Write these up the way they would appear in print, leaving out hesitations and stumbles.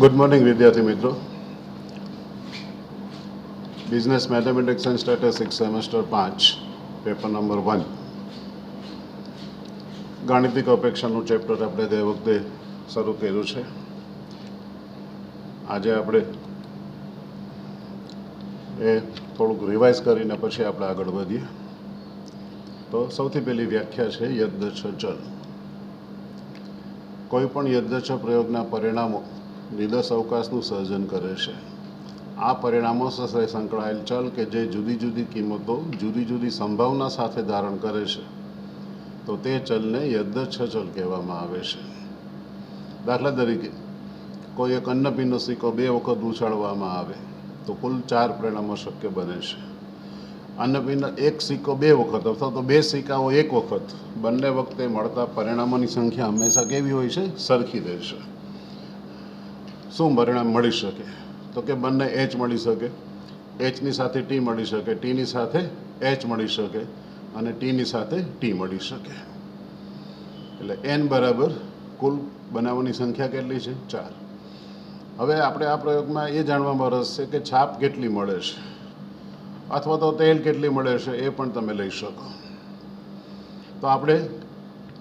Good morning વિદ્યાર્થી મિત્રો. Business mathematics and statistics semester 5 paper number 1 ગાણિતિક અપેક્ષાનું ચેપ્ટર આપણે ગઈ વખતે શરૂ કર્યું છે. આજે આપણે એ થોડુંક રિવાઇઝ કરીને પછી આપણે આગળ વધીએ. તો સૌથી પહેલી વ્યાખ્યા છે યદ્દચ્છ ચલ. કોઈ પણ યદ્દચ્છ પ્રયોગના પરિણામો નિદર્શ અવકાશનું સર્જન કરે છે. આ પરિણામો સાથે સંકળાયેલ ચલ કે જે જુદી જુદી કિંમતો જુદી જુદી સંભાવના સાથે ધારણ કરે છે તો તે ચલને યદ્દચ્છ ચલ કહેવામાં આવે છે. દાખલા તરીકે કોઈ એક અન્નપીનો સિક્કો 2 વખત ઉછાળવામાં આવે તો કુલ 4 પરિણામો શક્ય બને છે. અન્નપીનો એક સિક્કો 2 વખત અથવા તો 2 સિક્કાઓ 1 વખત બંને વખતે મળતા પરિણામોની સંખ્યા હંમેશા કેવી હોય છે? સરખી રહેશે. શું પરિણામ મળી શકે? તો કે બંને એચ મળી શકે, એચની સાથે ટી મળી શકે, ટીની સાથે એચ મળી શકે અને ટીની સાથે ટી મળી શકે. એટલે એન બરાબર કુલ બનાવવાની સંખ્યા કેટલી છે? 4. હવે આપણે આ પ્રયોગમાં એ જાણવામાં રસ છે કે છાપ કેટલી મળે છે અથવા તો તેલ કેટલી મળે છે એ પણ તમે લઈ શકો. તો આપણે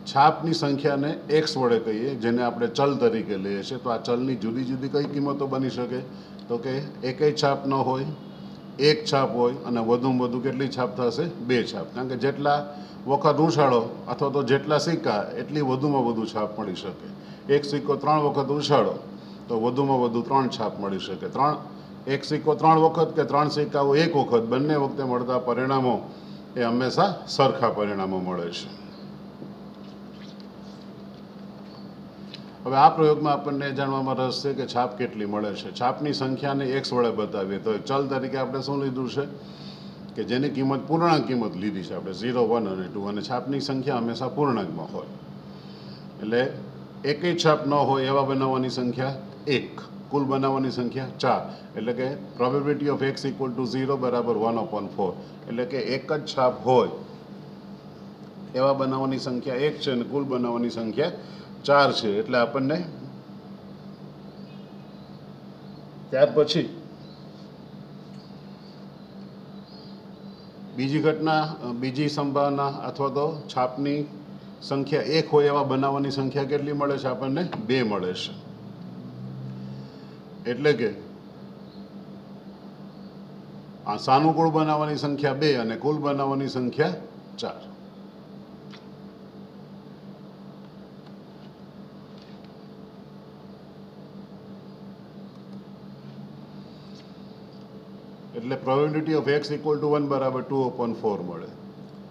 છાપની સંખ્યાને એક્સ વડે કહીએ, જેને આપણે ચલ તરીકે લઈએ છીએ. તો આ ચલની જુદી જુદી કઈ કિંમતો બની શકે? તો કે એકેય છાપ ન હોય, એક છાપ હોય અને વધુમાં વધુ કેટલી છાપ થશે? 2 છાપ. કારણ કે જેટલા વખત ઉછાળો અથવા તો જેટલા સિક્કા એટલી વધુમાં વધુ છાપ મળી શકે. એક સિક્કો 3 વખત ઉછાળો તો વધુમાં વધુ 3 છાપ મળી શકે. એક સિક્કો 3 વખત કે 3 સિક્કાઓ 1 વખત બંને વખતે મળતા પરિણામો એ હંમેશા સરખા પરિણામો મળે છે. હવે આ પ્રયોગમાં આપણને જાણવામાં રસ છે કે છાપ કેટલી મળે છે. છાપની સંખ્યાને એક્સ વડે બતાવીએ તો ચલ તરીકે આપણે શું લીધું છે કે જેની કિંમત પૂર્ણાંક કિંમત લીધી છે આપણે 0, 1 અને 2. અને છાપની સંખ્યા હંમેશા પૂર્ણાંકમાં હોય. એટલે એકેય છાપ ન હોય એવા બનાવવાની સંખ્યા 1, કુલ બનાવવાની સંખ્યા 4. એટલે કે probability of x equal to 0 બરાબર 1/4. એટલે કે એક જ છાપ હોય એવા બનાવવાની સંખ્યા 1 છે અને કુલ બનાવવાની સંખ્યા 4 છે. એટલે આપણને ત્યાર પછી બીજી ઘટના, બીજી સંભાવના અથવા તો છાપની સંખ્યા 1 હોય એવા બનાવવાની સંખ્યા કેટલી મળે છે? આપણને 2 મળે છે. એટલે કે આ સાનુકૂળ બનાવવાની સંખ્યા 2 અને કુલ બનાવવાની સંખ્યા 4. એટલે probability of x equal to 1 બરાબર 2/4 મળે.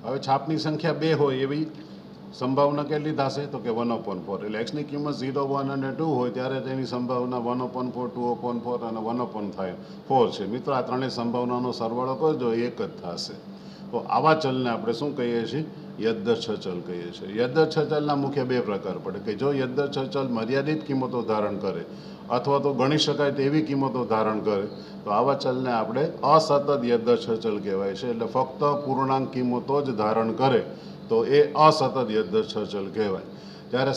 હવે છાપની સંખ્યા 2 હોય એવી સંભાવના કેટલી થશે? તો કે 1/4. એટલે એક્સની કિંમત 0, 1 અને 2 હોય ત્યારે તેની સંભાવના 1/4, 2/4 અને 1/4 છે. મિત્રો, આ ત્રણેય સંભાવનાનો સરવાળો કરજો, એક જ થશે. તો આવા ચલને આપણે શું કહીએ છીએ? યદ્દચ્છ ચલ કહીએ છીએ. યદ્દચ્છ ચલના મુખ્ય 2 પ્રકાર પડે કે જો યદ્દચ્છ ચલ મર્યાદિત કિંમતો ધારણ કરે અથવા તો ગણી શકાય તેવી કિંમતો ધારણ કરે તો આવા ચલને આપણે અસતત યદ્દચ્છ ચલ કહેવાય છે. એટલે ફક્ત પૂર્ણાંક કિંમતો જ ધારણ કરે તો એ અસતત યદ્દચ્છ ચલ કહેવાય. જ્યારે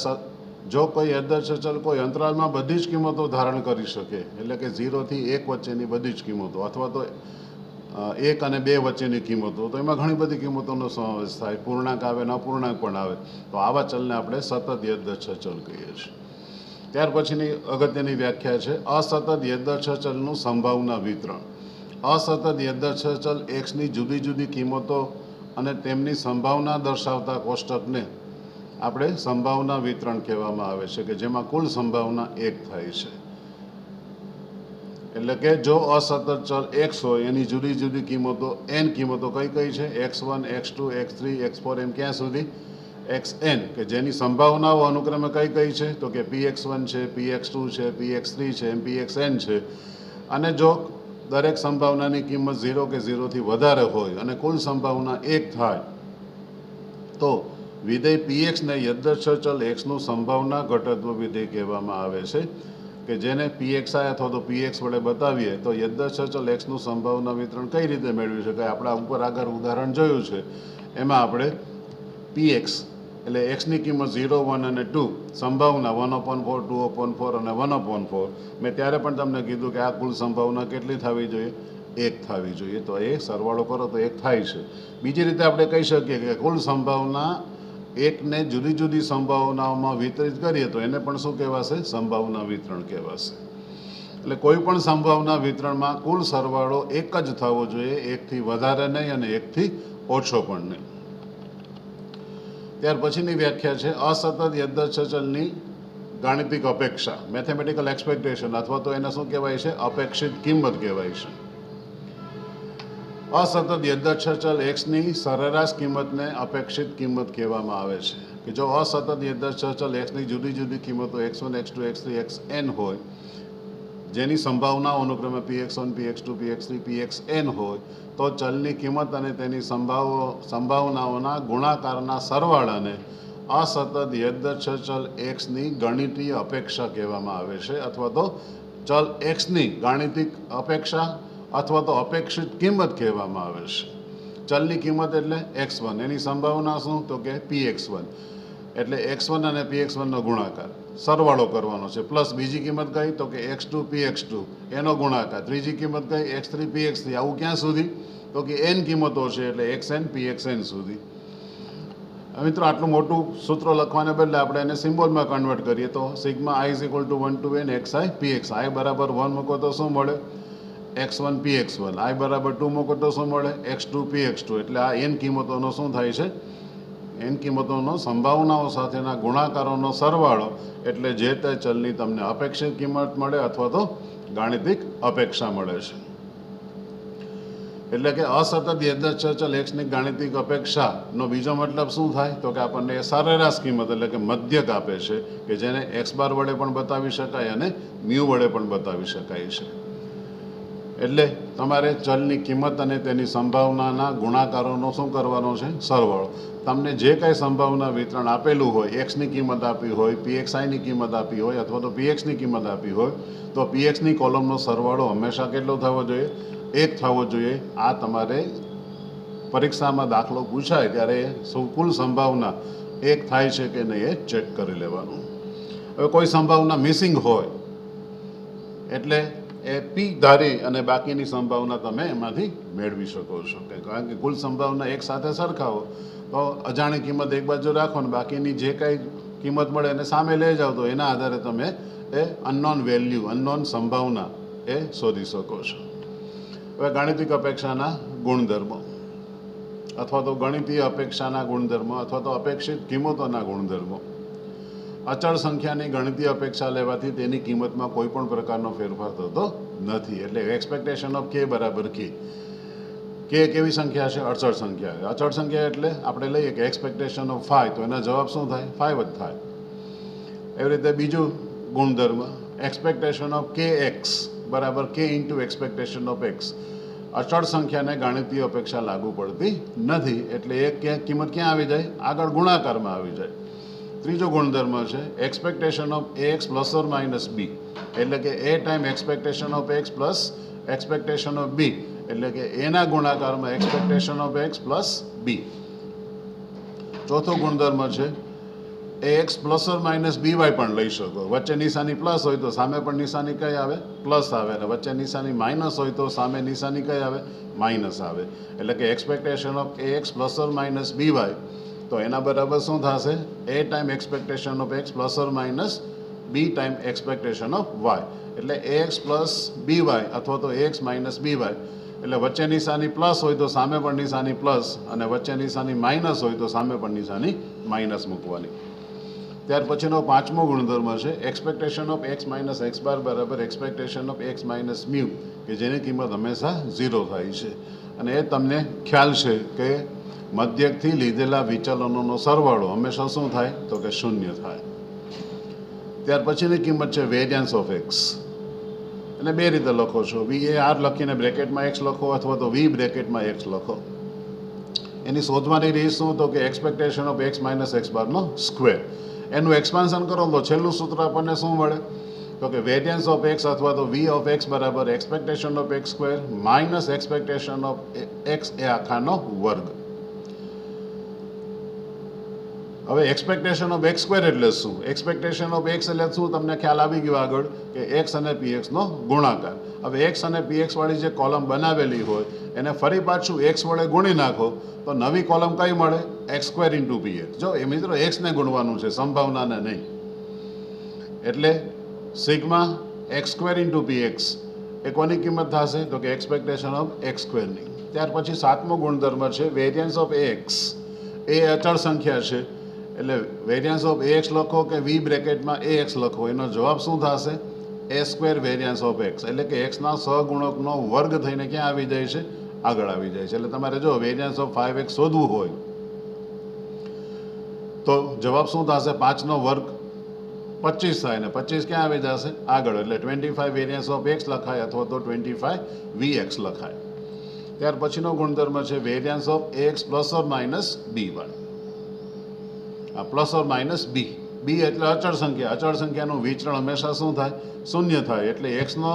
જો કોઈ યદ્દચ્છ ચલ કોઈ અંતરાલમાં બધી જ કિંમતો ધારણ કરી શકે, એટલે કે 0 થી 1 વચ્ચેની બધી જ કિંમતો અથવા તો 1 અને 2 વચ્ચેની કિંમતો, તો એમાં ઘણી બધી કિંમતોનો સમાવેશ થાય. પૂર્ણાંક આવે ને અપૂર્ણાંક પણ આવે. તો આવા ચલને આપણે સતત યદ્દચ્છ ચલ કહીએ છીએ. ત્યાર પછીની અગત્યની વ્યાખ્યા છે અસતત યદ્દચ્છ ચલનું સંભાવના વિતરણ. અસતત યદ્દચ્છ ચલ એક્સની જુદી જુદી કિંમતો અને તેમની સંભાવના દર્શાવતા કોષ્ટકને આપણે સંભાવના વિતરણ કહેવામાં આવે છે કે જેમાં કુલ સંભાવના 1 થાય છે. એટલે કે જો અસતત ચલ x હોય એની જુદી જુદી કિંમતો n કિંમતો કઈ કઈ છે? x1, x2, x3, x4 એમ ક્યાં સુધી? xn, કે જેની સંભાવનાઓ અનુક્રમે કઈ કઈ છે? તો કે px1 છે, px2 છે, px3 છે, એમ pxn છે. અને જો દરેક સંભાવનાની કિંમત 0 કે 0 થી વધારે હોય અને કુલ સંભાવના 1 થાય તો વિધેય px ને યદ્દચ્છ ચલ x નું સંભાવના ઘટત્વ વિધેય કહેવામાં આવે છે કે જેને pxi અથવા તો px વડે બતાવીએ તો યદ્દચ્છ ચલ x નું સંભાવના વિતરણ કઈ રીતે મેળવી શકાય? આપણે ઉપર આગળ ઉદાહરણ જોયું છે એમાં આપણે px એટલે એક્સની કિંમત 0, 1 અને 2, સંભાવના 1/4, 2/4 અને 1/4. મેં ત્યારે પણ તમને કીધું કે આ કુલ સંભાવના કેટલી થવી જોઈએ? 1 થવી જોઈએ. તો એ સરવાળો કરો તો 1 થાય છે. બીજી રીતે આપણે કહી શકીએ કે કુલ સંભાવના 1ને જુદી જુદી સંભાવનાઓમાં વિતરિત કરીએ તો એને પણ શું કહેવાશે? સંભાવના વિતરણ કહેવાશે. એટલે કોઈ પણ સંભાવના વિતરણમાં કુલ સરવાળો 1 જ થવો જોઈએ, 1થી વધારે નહીં અને 1થી ઓછો પણ નહીં. ત્યાર પછીની વ્યાખ્યા છે અસતત યાદચ્છ ચલની ગાણિતિક અપેક્ષા, મેથેમેટિકલ એક્સપેક્ટેશન, અથવા તો એને શું કહેવાય છે? અપેક્ષિત કિંમત કહેવાય છે. અસતત યાદચ્છ ચલ એક્સની સરેરાશ કિંમતને અપેક્ષિત કિંમત કહેવામાં આવે છે. કે જો અસતત યાદચ્છ ચલ એક્સની જુદી જુદી કિંમતો x1, x2, x3, xn હોય, જેની સંભાવનાઓ અનુક્રમે px1, px2, px3, pxn હોય, તો ચલની કિંમત અને તેની સંભાવનાઓના ગુણાકારના સરવાળાને અસતત યાદચ્છ ચલ એક્સની ગણિતીય અપેક્ષા કહેવામાં આવે છે, અથવા તો ચલ એક્સની ગાણિતિક અપેક્ષા અથવા તો અપેક્ષિત કિંમત કહેવામાં આવે છે. ચલની કિંમત એટલે x1, એની સંભાવના શું? તો કે px1, એટલે x1 અને px1 નો ગુણાકાર, સરવાળો કરવાનો છે. પ્લસ બીજી કિંમત કઈ? તો કે x2 px2 એનો ગુણાકાર, ત્રીજી કિંમત કઈ? x3 px3. આવું ક્યાં સુધી? તો કે n કિંમતો છે એટલે xn pxn સુધી. મિત્રો, આટલું મોટું સૂત્ર લખવાને બદલે આપણે એને સિમ્બોલમાં કન્વર્ટ કરીએ તો sigma i = 1 to n xi px. i બરાબર 1 મૂકો તો શું મળે? x1 px1. i બરાબર 2 મૂકો તો શું મળે? x2 px2. એટલે આ n કિંમતોનો શું થાય છે? n કિંમતોનો સંભાવનાઓ સાથેના ગુણાકારોનો સરવાળો, એટલે જે તે ચલની તમને અપેક્ષિત કિંમત મળે અથવા તો ગાણિતિક અપેક્ષા મળે છે. એટલે કે અસતત યાદચ્છ ચલ એક્સની ગાણિતિક અપેક્ષાનો બીજો મતલબ શું થાય? તો કે આપણને એ સરેરાશ કિંમત એટલે કે મધ્યક આપે છે, કે જેને x બાર વડે પણ બતાવી શકાય અને મ્યુ વડે પણ બતાવી શકાય છે. એટલે તમારે ચલની કિંમત અને તેની સંભાવનાના ગુણાકારોનો શું કરવાનો છે? સરવાળો. તમને જે કાંઈ સંભાવના વિતરણ આપેલું હોય, એક્સની કિંમત આપી હોય, pxiની કિંમત આપી હોય અથવા તો pxની કિંમત આપી હોય, તો pxની કોલમનો સરવાળો હંમેશા કેટલો થવો જોઈએ? 1 થવો જોઈએ. આ તમારે પરીક્ષામાં દાખલો પૂછાય ત્યારે કુલ સંભાવના 1 થાય છે કે નહીં એ ચેક કરી લેવાનું. હવે કોઈ સંભાવના મિસિંગ હોય એટલે એ પી ધારી અને બાકીની સંભાવના તમે એમાંથી મેળવી શકો છો. કારણ કે કુલ સંભાવના 1 સાથે સરખાવો તો અજાણી કિંમત એક બાજુ રાખો ને બાકીની જે કાંઈ કિંમત મળે એને સામે લઈ જાઓ, તો એના આધારે તમે એ અનનોન વેલ્યુ, અનનોન સંભાવના એ શોધી શકો છો. હવે ગાણિતિક અપેક્ષાના ગુણધર્મો અથવા તો ગણિતીય અપેક્ષાના ગુણધર્મો અથવા તો અપેક્ષિત કિંમતોના ગુણધર્મો. અચળ સંખ્યાની ગણિતીય અપેક્ષા લેવાથી તેની કિંમતમાં કોઈ પણ પ્રકારનો ફેરફાર થતો નથી. એટલે એક્સપેક્ટેશન ઓફ k બરાબર k. k કેવી સંખ્યા છે? અચળ સંખ્યા. અચળ સંખ્યા એટલે આપણે લઈએ કે એક્સપેક્ટેશન ઓફ 5, તો એના જવાબ શું થાય? 5 જ થાય. એવી રીતે બીજું ગુણધર્મ એક્સપેક્ટેશન ઓફ kx બરાબર k into expectation of x. અચળ સંખ્યાને ગાણિતીય અપેક્ષા લાગુ પડતી નથી, એટલે એ કિંમત ક્યાં આવી જાય? આગળ ગુણાકારમાં આવી જાય. ત્રીજો ગુણધર્મ છે expectation of ax plus or minus b, એટલે કે a time expectation of x plus expectation of b, એટલે કે એના ગુણાકારમાં expectation of x plus b. ચોથો ગુણધર્મ છે ax plus or minus by પણ લઈ શકો. વચ્ચે નિશાની પ્લસ હોય તો સામે પણ નિશાની કઈ આવે? પ્લસ આવે. અને વચ્ચે નિશાની માઇનસ હોય તો સામે નિશાની કઈ આવે? માઇનસ આવે. એટલે કે expectation of ax plus or minus by, તો એના બરાબર શું થશે? a time expectation of x plus or minus b time expectation of y. એટલે ax પ્લસ by અથવા તો ax માઇનસ by, એટલે વચ્ચે નિશાની પ્લસ હોય તો સામે પણ નિશાની પ્લસ, અને વચ્ચે નિશાની માઇનસ હોય તો સામે પણ નિશાની માઇનસ મૂકવાની. ત્યાર પછીનો પાંચમો ગુણધર્મ છે expectation of x minus x બાર બરાબર expectation of x minus mu, કે જેની કિંમત હંમેશા 0 થાય છે. અને એ તમને ખ્યાલ છે કે મધ્યકથી લીધેલા વિચલનોનો સરવાળો હંમેશા શું થાય? તો કે 0 થાય. ત્યાર પછીની કિંમત છે વેરિયન્સ ઓફ x. અને બે રીતે લખો છો, VAR લખીને બ્રેકેટમાં x લખો અથવા તો V બ્રેકેટમાં x લખો. એની શોધવાની રીત શું? તો કે expectation of x minus x બારનો સ્ક્વેર. એનું એક્સપાન્શન કરો તો છેલ્લું સૂત્ર આપણને શું મળે? તો કે વેરિયન્સ ઓફ x અથવા તો V ઓફ x બરાબર expectation of x square minus expectation of x એ આખાનો વર્ગ. હવે એક્સપેક્ટેશન ઓફ એક્સ સ્ક્વેર એટલે શું? એક્સપેક્ટેશન ઓફ એક્સ એટલે શું તમને ખ્યાલ આવી ગયો આગળ કે એક્સ અને પીએક્સનો ગુણાકાર. હવે એક્સ અને પીએક્સ વાળી જે કોલમ બનાવેલી હોય એને ફરી પાછું એક્સ વડે ગુણી નાખો તો નવી કોલમ કઈ મળે? X square into p x. જો એ મિત્રો એક્સને ગુણવાનું છે, સંભાવનાને નહીં. એટલે sigma x square into p x એ કોની કિંમત થશે? તો કે એક્સપેક્ટેશન ઓફ એક્સ સ્ક્વેરની. ત્યાર પછી સાતમો ગુણધર્મ છે વેરિયન્સ ઓફ એક્સ. એ અચળ સંખ્યા છે એટલે વેરિયન્સ ઓફ એક્સ લખો કે વી બ્રેકેટમાં એ એક્સ લખો, એનો જવાબ શું થશે? એ સ્ક્વેર વેરિયન્સ ઓફ એક્સ. એટલે કે એક્સના સહગુણકનો વર્ગ થઈને ક્યાં આવી જાય છે? આગળ આવી જાય છે. એટલે તમારે જો વેરિયન્સ ઓફ 5x શોધવું હોય તો જવાબ શું થશે? 5નો વર્ગ 25 થાય ને 25 ક્યાં આવી જશે? આગળ. એટલે 25 વેરિયન્સ ઓફ એક્સ લખાય અથવા તો 25 વીએક્સ લખાય. ત્યાર પછીનો ગુણધર્મ છે variance of x plus or minus b y. આ plus or minus b. B એટલે અચળ સંખ્યા. અચળ સંખ્યાનું વિચરણ હંમેશા શું થાય? શૂન્ય થાય. એટલે એક્સનો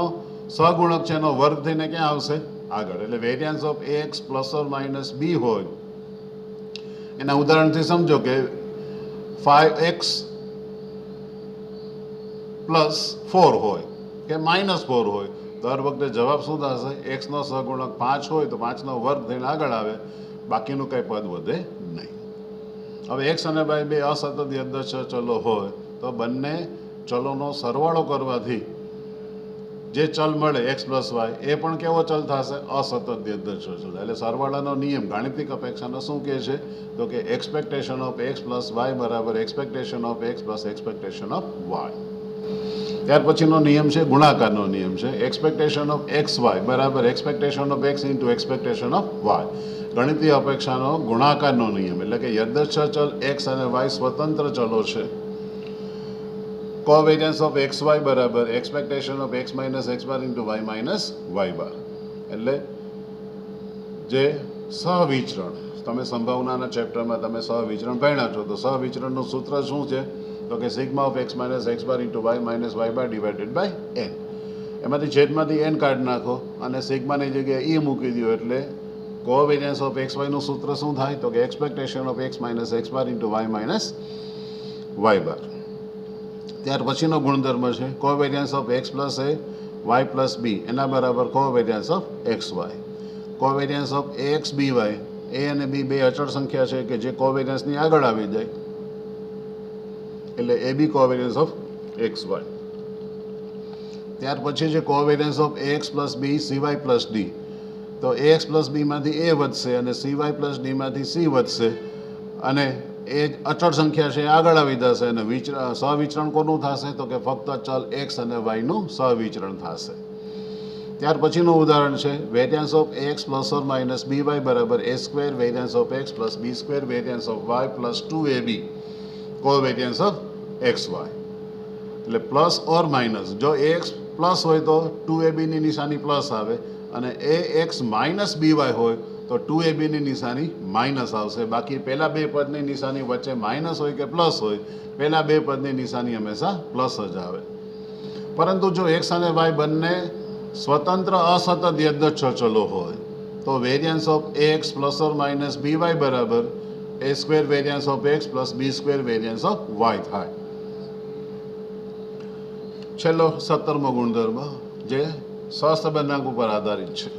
સહગુણક છે એનો વર્ગ થઈને ક્યાં આવશે? આગળ. એટલે variance of x plus or minus b હોય એના ઉદાહરણથી સમજો કે 5x પ્લસ 4 હોય કે માઇનસ 4 હોય, દર વખતે જવાબ શું થશે? એક્સનો સહગુણક 5 હોય તો 5નો વર્ગ થઈને આગળ આવે, બાકીનું કંઈ પદ વધે નહીં. હવે એક્સ અને વાય બે અસતત યદૃચ્છ ચલો હોય તો બંને ચલોનો સરવાળો કરવાથી જે ચલ મળે એક્સ પ્લસ વાય એ પણ કેવો ચલ થશે? અસતત યદૃચ્છ ચલ. એટલે સરવાળાનો નિયમ ગાણિતિક અપેક્ષાનો શું કહે છે? તો કે expectation of x plus y બરાબર expectation of x plus expectation of y. ત્યાર પછીનો નિયમ છે ગુણાકારનો નિયમ છે. એક્સપેક્ટેશન ઓફ એક્સ વાય બરાબર expectation of x into expectation of y. ગણિતીય અપેક્ષાનો ગુણાકારનો નિયમ. એટલે કે યદૃચ્છ ચલ એક્સ અને વાય સ્વતંત્ર ચલો છે. કોવેરિયન્સ ઓફ એક્સ વાય બરાબર expectation of x minus x bar into y minus y bar. એટલે જે સહવિચરણ, તમે સંભાવનાના ચેપ્ટરમાં તમે સહવિચરણ ભણ્યા છો તો સહવિચરણનું સૂત્ર શું છે? તો કે sigma of x minus x bar into y minus y bar divided by n. એમાંથી છેદમાંથી એન કાઢી નાખો અને સિગ્માની જગ્યાએ ઈ મૂકી દો એટલે કોવેરિયન્સ ઓફ એક્સ વાયનું સૂત્ર શું થાય? તો કે expectation of x minus x bar into y minus y bar. ત્યાર પછીનો ગુણધર્મ છે covariance of x plus a y plus b એના બરાબર covariance of x y. Covariance of x b y, a અને બી બે અચળ સંખ્યા છે કે જે કોવેરિયન્સની આગળ આવી જાય એટલે a b covariance of x y. ત્યાર પછી છે covariance of x plus b c y plus d. તો એક્સ પ્લસ બીમાંથી એ વધશે અને સીવાય પ્લસ ડીમાંથી સી વધશે અને એ અચળ સંખ્યા છે આગળ આવી જશે અને સહવિચરણ કોનું થશે? તો કે ફક્ત ચલ એક્સ અને વાયનું સહવિચરણ થશે. ત્યાર પછીનું ઉદાહરણ છે variance of x plus or minus b y બરાબર a square variance of x plus b square variance of y plus 2ab covariance of x y. એટલે પ્લસ ઓર માઇનસ, જો એક્સ પ્લસ હોય તો 2abની નિશાની પ્લસ આવે અને a x minus b y હોય તો 2abની નિશાની માઇનસ આવશે. બાકી પહેલા બે પદની નિશાની વચ્ચે માઇનસ હોય કે પ્લસ હોય, પહેલા બે પદની નિશાની હંમેશા પ્લસ જ આવે. પરંતુ જો એક્સ અને વાય બંને સ્વતંત્ર અસતત યદૃચ્છ ચલો હોય તો variance of x plus or minus b y બરાબર a square variance of x plus b square variance of y થાય. છેલ્લો 17મો ગુણધર્મ જે સહસંબંધાંક ઉપર આધારિત છે.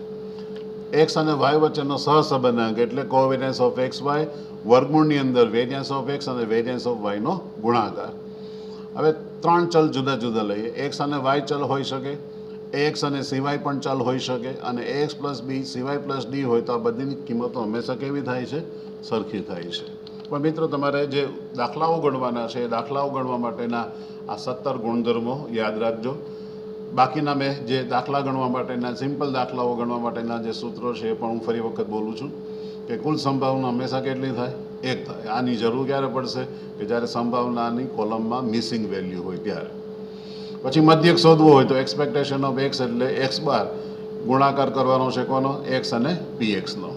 એક્સ અને વાય વચ્ચેનો સહસંબંધાંક એટલે કોવેરિયન્સ ઓફ એક્સ વાય વર્ગમૂળની અંદર વેરિયન્સ ઓફ એક્સ અને વેરિયન્સ ઓફ વાયનો ગુણાકાર. હવે ત્રણ ચલ જુદા જુદા લઈએ. એક્સ અને વાય ચલ હોઈ શકે, એક્સ અને સીવાય પણ ચલ હોઈ શકે અને x plus b c y plus D હોય તો આ બધીની કિંમતો હંમેશા કેવી થાય છે? સરખી થાય છે. પણ મિત્રો તમારે જે દાખલાઓ ગણવાના છે એ દાખલાઓ ગણવા માટેના આ 17 ગુણધર્મો યાદ રાખજો. બાકીના મેં જે દાખલા ગણવા માટેના સિમ્પલ દાખલાઓ ગણવા માટેના જે સૂત્રો છે એ પણ હું ફરી વખત બોલું છું કે કુલ સંભાવના હંમેશા કેટલી થાય? 1 થાય. આની જરૂર ક્યારે પડશે? કે જ્યારે સંભાવનાની કોલમમાં મિસિંગ વેલ્યુ હોય ત્યારે. પછી મધ્યક શોધવો હોય તો એક્સપેક્ટેશન ઓફ એક્સ એટલે એક્સ બાર ગુણાકાર કરવાનો છે કોનો? એક્સ અને પીએક્સનો.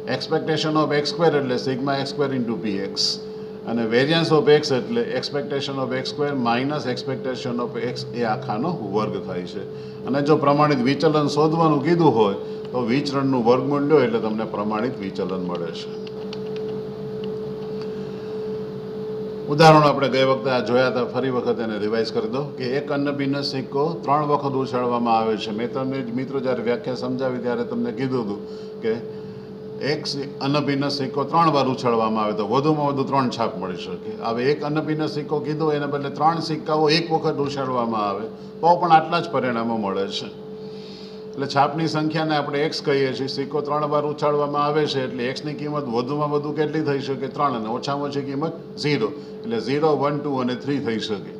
એક્સપેક્ટેશન ઓફ એક્સ સ્ક્વેર એટલે sigma x square into p x અને વેરિયન્સ ઓફ એક્સ એટલે expectation of x square minus expectation of x એ આખાનો વર્ગ થાય છે. અને જો પ્રમાણિત વિચલન શોધવાનું કીધું હોય તો વિચરણનું વર્ગમૂળ લો એટલે તમને પ્રમાણિત વિચલન મળે છે. ઉદાહરણો આપણે ગઈ વખતે આ જોયા હતા, ફરી વખત એને રિવાઇઝ કરી દો કે એક અન્નભિન્ન સિક્કો 3 વખત ઉછાળવામાં આવે છે. મેં તમને મિત્રો જ્યારે વ્યાખ્યા સમજાવી ત્યારે તમને કીધું હતું કે એક અન્નભિન્ન સિક્કો 3 વાર ઉછાળવામાં આવે તો વધુમાં વધુ 3 છાપ મળી શકે. હવે એક અન્નભિન્ન સિક્કો કીધો એના બદલે 3 સિક્કાઓ એક વખત ઉછાળવામાં આવે તો પણ આટલા જ પરિણામો મળે છે. એટલે છાપની સંખ્યાને આપણે એક્સ કહીએ છીએ. સિક્કો 3 વાર ઉછાળવામાં આવે છે એટલે એક્સની કિંમત વધુમાં વધુ કેટલી થઈ શકે? 3, અને ઓછામાં ઓછી કિંમત 0. એટલે 0, 1, 2 અને 3 થઈ શકે.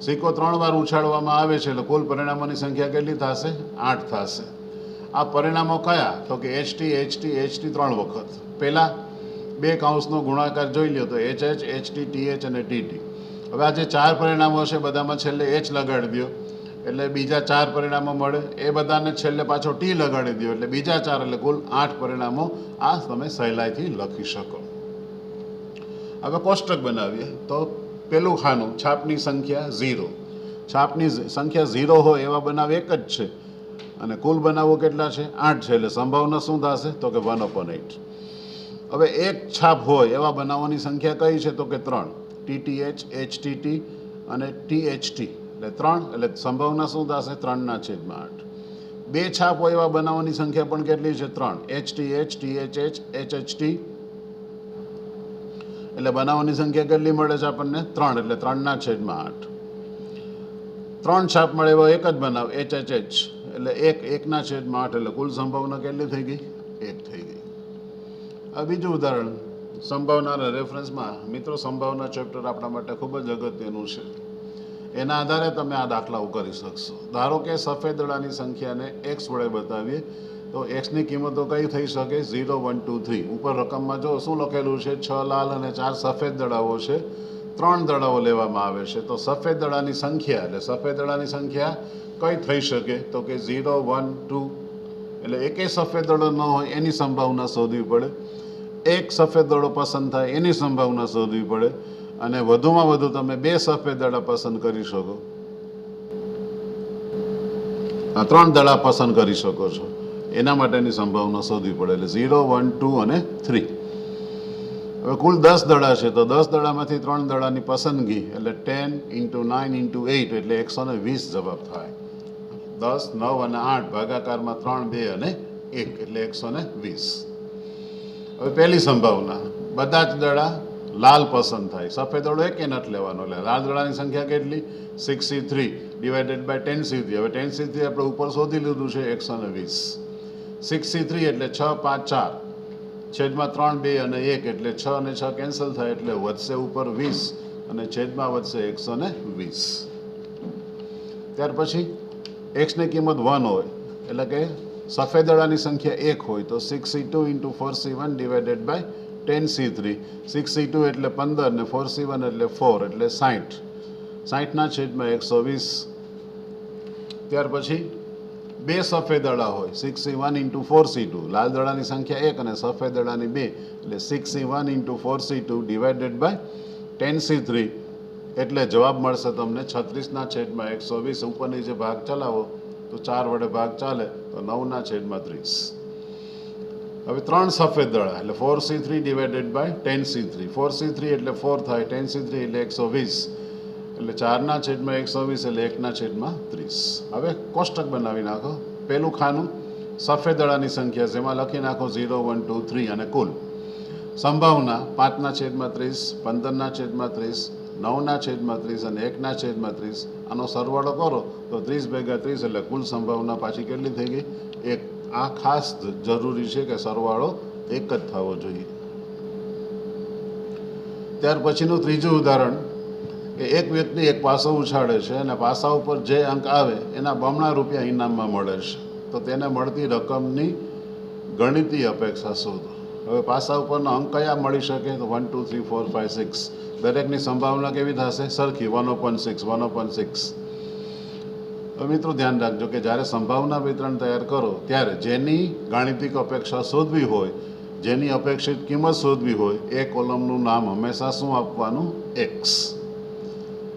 સિક્કો 3 વાર ઉછાળવામાં આવે છે એટલે કુલ પરિણામોની સંખ્યા કેટલી થશે? 8 થશે. આ પરિણામો કયા? તો કે HT, HT, HT 3 વખત. પહેલાં 2 કૌંસનો ગુણાકાર જોઈ લો તો HH, HT, TH અને TT. હવે આ જે 4 પરિણામો છે બધામાં છેલ્લે H લગાડી દો એટલે બીજા 4 પરિણામો મળે. એ બધાને છેલ્લે પાછો T લગાડી દો એટલે બીજા 4, એટલે કુલ 8 પરિણામો આ તમે સહેલાઈથી લખી શકો. હવે કોષ્ટક બનાવીએ તો પેલું ખાનું છાપની સંખ્યા 0. છાપની સંખ્યા 0 હોય એવા બનાવ એક જ છે અને કુલ બનાવો કેટલા છે? 8 છે. એટલે સંભાવના શું થશે? તો કે 1/8. હવે એક છાપ હોય એવા બનાવોની સંખ્યા કઈ છે? તો કે 3. TTH, HTT અને THT એટલે 3. એટલે સંભાવના શું થશે? 3/8. 2 છાપ હોય એવા બનાવોની સંખ્યા પણ કેટલી છે? 3. HTH, THH, HHT એટલે બનાવોની સંખ્યા કેટલી મળે છે આપણને? 3. એટલે 3/8. 3 છાપ મળે એવો એક જ બનાવ HHH એટલે 1/8. એટલે કુલ સંભાવના કેટલી થઈ ગઈ? 1 થઈ ગઈ. આ બીજું ઉદાહરણ સંભાવનાના રેફરન્સમાં. મિત્રો, સંભાવના ચેપ્ટર આપણા માટે ખૂબ જ અગત્યનું છે. એના આધારે તમે આ દાખલાઓ કરી શકશો. ધારો કે સફેદ દડાની સંખ્યાને x વડે બતાવીએ તો એક્સની કિંમતો કઈ થઈ શકે? 0, 1, 2, 3. ઉપર રકમમાં જો શું લખેલું છે? 6 લાલ અને 4 સફેદ દડાઓ છે. 3 દડાઓ લેવામાં આવે છે. તો સફેદ દડાની સંખ્યા, એટલે સફેદ દડાની સંખ્યા કઈ થઈ શકે? તો કે 0, 1, 2. એટલે એકેય સફેદ દડો ન હોય એની સંભાવના શોધવી પડે. એક સફેદ દડો પસંદ થાય એની સંભાવના શોધવી પડે. અને વધુમાં વધુ તમે 2 સફેદ દડા પસંદ કરી શકો. 3 દડા પસંદ કરી શકો છો. એના માટેની સંભાવના શોધવી પડે. એટલે 0, 1, 2 અને 3. હવે કુલ 10 દડા છે તો 10 દડામાંથી 3 દડાની પસંદગી એટલે 10 × 9 × 8 એટલે 120 જવાબ થાય. 10, 9 અને 8 ભાગાકારમાં 3, 2 અને 1 એટલે 120. હવે પહેલી સંભાવના, બધા જ દડા લાલ પસંદ થાય. સફેદ દડો એકે નથી લેવાનો. એટલે લાલ દડાની સંખ્યા કેટલી? 63 ડિવાઇડેડ બાય 10C3. હવે 10C3 આપણે ઉપર શોધી લીધું છે 120. 63 એટલે 6, 5, 4 છેદમાં 3, 2 અને 1 એટલે 6 અને 6 કેન્સલ થાય એટલે વધશે ઉપર 20 અને છેદમાં વધશે 120. ત્યાર પછી એક્સની કિંમત 1 હોય એટલે કે સફેદ દડાની સંખ્યા 1 હોય તો 62 × 4C1 ડિવાઇડેડ બાય 10C3. 62 એટલે 15 ને 4C1 એટલે 4 એટલે 60. 60/120. ત્યાર પછી 2 સફેદ દડા હોય. 6C1 × 4C2. લાલ દડાની સંખ્યા 1 અને સફેદ દડાની 2 એટલે 6C1 × 4C2 divided by 10C3 એટલે જવાબ મળશે તમને 36/120. ઉપર નીચે ભાગ ચલાવો તો 4 વડે ભાગ ચાલે તો 9/30. હવે 3 સફેદ દડા એટલે 4C3 divided by 10C3. 4C3 એટલે 4 થાય, 10C3 એટલે 120 એટલે 4/120 એટલે 1/30. હવે કોષ્ટક બનાવી નાખો. પહેલું ખાનું સફેદ દડાની સંખ્યા જેમાં લખી નાખો 0, 1, 2, 3 અને કુલ સંભાવના 5/30, 15/30, 9/30 અને 1/30. આનો સરવાળો કરો તો 30 × 30 એટલે કુલ સંભાવના પાછી કેટલી થઈ ગઈ? 1. આ ખાસ જરૂરી છે કે સરવાળો 1 જ થવો જોઈએ. ત્યાર પછીનું ત્રીજું ઉદાહરણ કે એક વ્યક્તિ એક પાસો ઉછાળે છે અને પાસા ઉપર જે અંક આવે એના બમણા રૂપિયા ઇનામમાં મળે છે. તો તેને મળતી રકમની ગણિતીય અપેક્ષા શોધો. હવે પાસા ઉપરના અંક કયા મળી શકે? તો 1, 2, 3, 4, 5, 6. દરેકની સંભાવના કેવી થશે? સરખી, 1/6, 1/6. હવે મિત્રો ધ્યાન રાખજો કે જ્યારે સંભાવના વિતરણ તૈયાર કરો ત્યારે જેની ગાણિતિક અપેક્ષા શોધવી હોય, જેની અપેક્ષિત કિંમત શોધવી હોય એ કોલમનું નામ હંમેશા શું આપવાનું? x.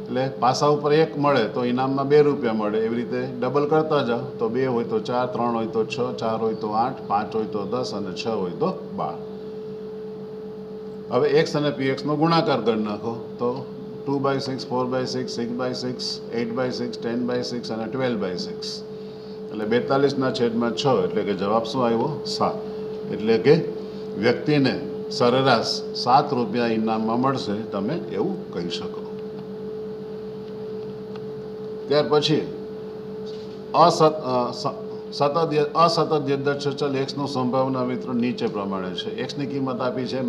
એટલે પાસા ઉપર 1 મળે તો ઇનામમાં 2 રૂપિયા મળે. એવી રીતે ડબલ કરતા જાઓ તો 2 હોય તો 4, 3 હોય તો 6, 4 હોય તો 8, 5 હોય તો 10 અને 6 હોય તો 12. હવે એક્સ અને પી એક્સનો ગુણાકાર કરી નાખો તો 2/6, 4/6, 6/6, 8/6, 10/6 અને 12/6 એટલે 42/6 એટલે કે જવાબ શું આવ્યો? 7. એટલે કે વ્યક્તિને સરેરાશ 7 રૂપિયા ઇનામમાં મળશે, તમે એવું કહી શકો. ત્યાર પછી અસતત યદ્દર્શક ચલ એક્સનું સંભાવના વિતરણ નીચે પ્રમાણે છે. એક્સની કિંમત આપી છે -2,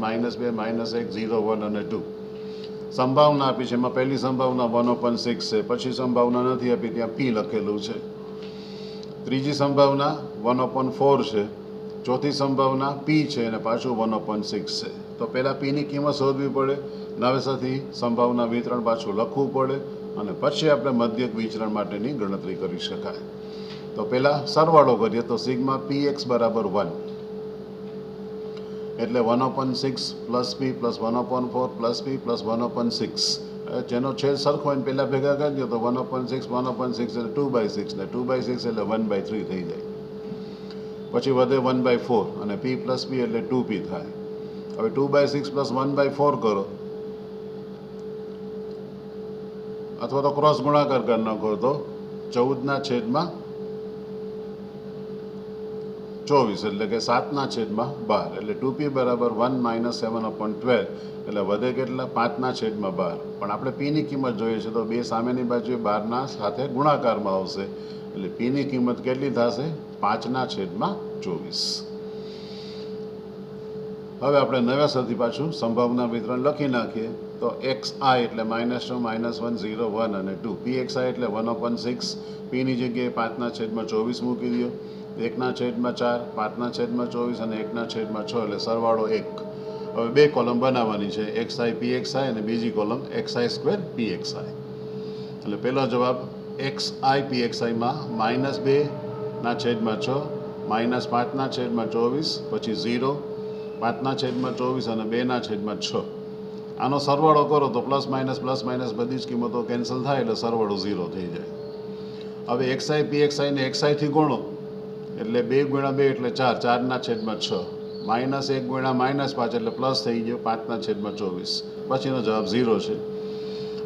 -1, 0, 1 અને 2. સંભાવના આપી છે, એમાં પહેલી સંભાવના 1/6 છે, પછી સંભાવના નથી આપી, ત્યાં પી લખેલું છે. ત્રીજી સંભાવના 1/4 છે, ચોથી સંભાવના પી છે અને પાછું 1/6 છે. તો પહેલાં પીની કિંમત શોધવી પડે, નવેસરથી સંભાવના વિતરણ પાછું લખવું પડે અને પછી આપણે મધ્યક વિચરણ માટેની ગણતરી કરી શકાય. તો પહેલાં સરવાળો કરીએ તો સિગ્મા પી એક્સ બરાબર 1 એટલે 1/6 પ્લસ પી પ્લસ 1/4 પ્લસ પી પ્લસ 1/6. જેનો છેદ સરખો હોય ને પહેલાં ભેગા કરી દો તો 1/6 1/6 એટલે 2/6 ને 2/6 એટલે 1/3 થઈ જાય. પછી વધે 1/4 અને પી પ્લસ પી એટલે 2p થાય. હવે 2/6 પ્લસ 1/4 કરો અથવા તો ક્રોસ ગુણાકાર કરી નાખો તો 14/24 એટલે કે 7/12 એટલે 2p બરાબર 1 - 7/12 એટલે વધે કેટલા? 5/12. પણ આપણે પીની કિંમત જોઈએ છે તો બે સામેની બાજુએ 12 સાથે ગુણાકારમાં આવશે એટલે પીની કિંમત કેટલી થશે? 5/24. હવે આપણે નવેસરથી પાછું સંભાવના વિતરણ લખી નાખીએ તો xi એટલે -2, -1, 0, 1 અને 2. pxi એટલે 1/6, પીની જગ્યાએ 5/24 મૂકી દો, 1/4, 5/24 અને 1/6 એટલે સરવાળો 1. હવે બે કોલમ બનાવવાની છે, xi pxi અને બીજી કોલમ xi² pxi. એટલે પહેલો જવાબ xi pxiમાં -2/6 -5/24 પછી 0, 5/24 અને 2/6. આનો સરવાળો કરો તો પ્લસ માઇનસ બધી જ કિંમતો કેન્સલ થાય એટલે સરવાળો 0 થઈ જાય. હવે xi pxi ને xi થી ગુણો એટલે 2 × 2 એટલે 4, 4/6 -1 × -5 એટલે પ્લસ થઈ ગયો 5/24. પછીનો જવાબ 0 છે.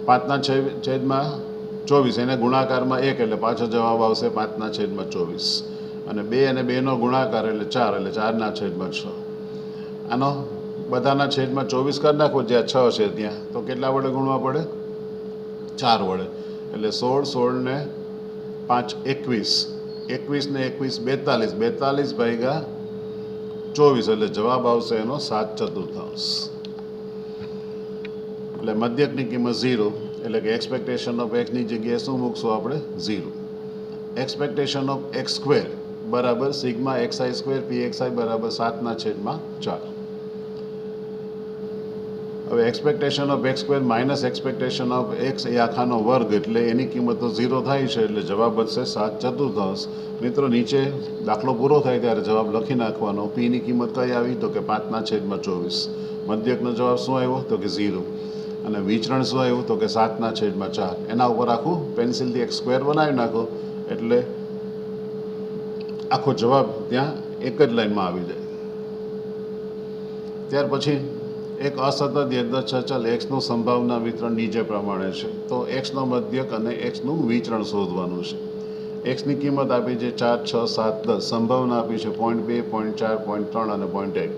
5/24 એને ગુણાકારમાં 1 એટલે પાછો જવાબ આવશે 5/24 અને 2 અને 2નો ગુણાકાર એટલે 4 એટલે 4/6. આનો બધાના છેદમાં 24 કરી નાખો જ્યાં 6 છે ત્યાં, તો કેટલા વડે ગુણવા પડે? 4 વડે. એટલે 16, 16 ને 5 21, 21 ને 21 42, 42/24 એટલે જવાબ આવશે એનો 7/4. એટલે મધ્યકની કિંમત 0 એટલે કે એક્સપેક્ટેશન ઓફ એક્સની જગ્યાએ શું મૂકશું આપણે? 0. એક્સપેક્ટેશન ઓફ x² બરાબર સિગ્મા xi² pxi બરાબર 7/4. હવે expectation of x² minus expectation of x એ આખાનો વર્ગ એટલે એની કિંમત તો 0 થાય છે એટલે જવાબ વધશે 7/4. મિત્રો નીચે દાખલો પૂરો થાય ત્યારે જવાબ લખી નાખવાનો. પીની કિંમત કઈ આવી? તો કે 5/24. મધ્યકનો જવાબ શું આવ્યો? તો કે 0. અને વિચરણ શું આવ્યું? તો કે 7/4. એના ઉપર આખું પેન્સિલથી x² બનાવી નાખો એટલે આખો જવાબ ત્યાં એક જ લાઈનમાં આવી જાય. ત્યાર પછી એક અસતત યદ્દર્શક ચલ એક્સનું સંભાવના વિતરણ નીચે પ્રમાણે છે. તો એક્સનો મધ્યક અને એક્સનું વિચરણ શોધવાનું છે. એક્સની કિંમત આપી છે 4, 6, 7, 10. સંભાવના આપી છે 0.2, 0.4, 0.3 અને 0.1.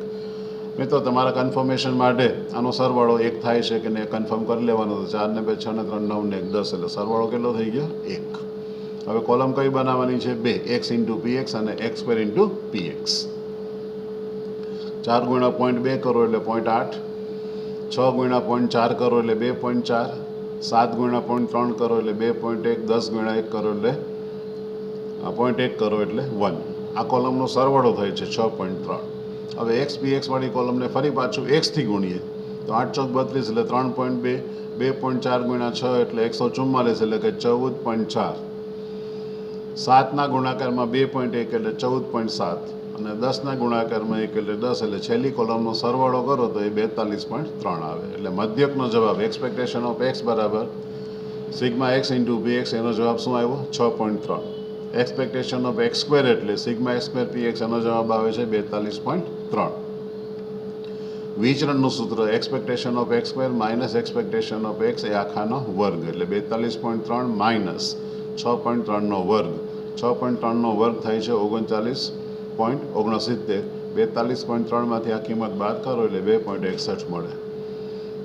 મિત્રો તમારા કન્ફર્મેશન માટે આનો સરવાળો 1 થાય છે કે નહીં કન્ફર્મ કરી લેવાનો. તો 4 ને 2, 6 ને 3, 9 ને 1, 10 એટલે સરવાળો કેટલો થઈ ગયો? 1. હવે કોલમ કઈ બનાવવાની છે? 2, x × px અને x² × px. 4 × 0.2 કરો એટલે 0.8, 6 × 0.4 કરો એટલે 2.4, 7 × 0.3 કરો એટલે 2.1, 10 × 1 કરો એટલે 0.1 કરો એટલે 1. આ કોલમનો સરવાળો થાય છે 6.3. હવે x px વાળી કોલમને ફરી પાછું x થી ગુણીએ તો 8 × 4 = 32 એટલે 3.2, 2.4 × 6 એટલે 144 એટલે કે 14.4. 7ના ગુણાકારમાં 2.1 એટલે 14.7 અને 10ના ગુણાકારમાં 1 એટલે 10 એટલે છેલ્લી કોલમનો સરવાળો કરો તો એ 42.3 આવે. એટલે મધ્યકનો જવાબ એક્સપેક્ટેશન ઓફ x બરાબર સિગ્મા x × px એનો જવાબ શું આવ્યો? 6.3. એક્સપેક્ટેશન ઓફ x² એટલે સિગ્મા x² px એનો જવાબ આવે છે 42.3. વિચરણનું સૂત્ર expectation of x square minus expectation of x એ આખાનો વર્ગ એટલે 42.3 માઇનસ 6.3નો વર્ગ 6.3નો વર્ગ થાય છે 39.69 42.3માંથી આ કિંમત બાદ કરો એટલે 2.61 મળે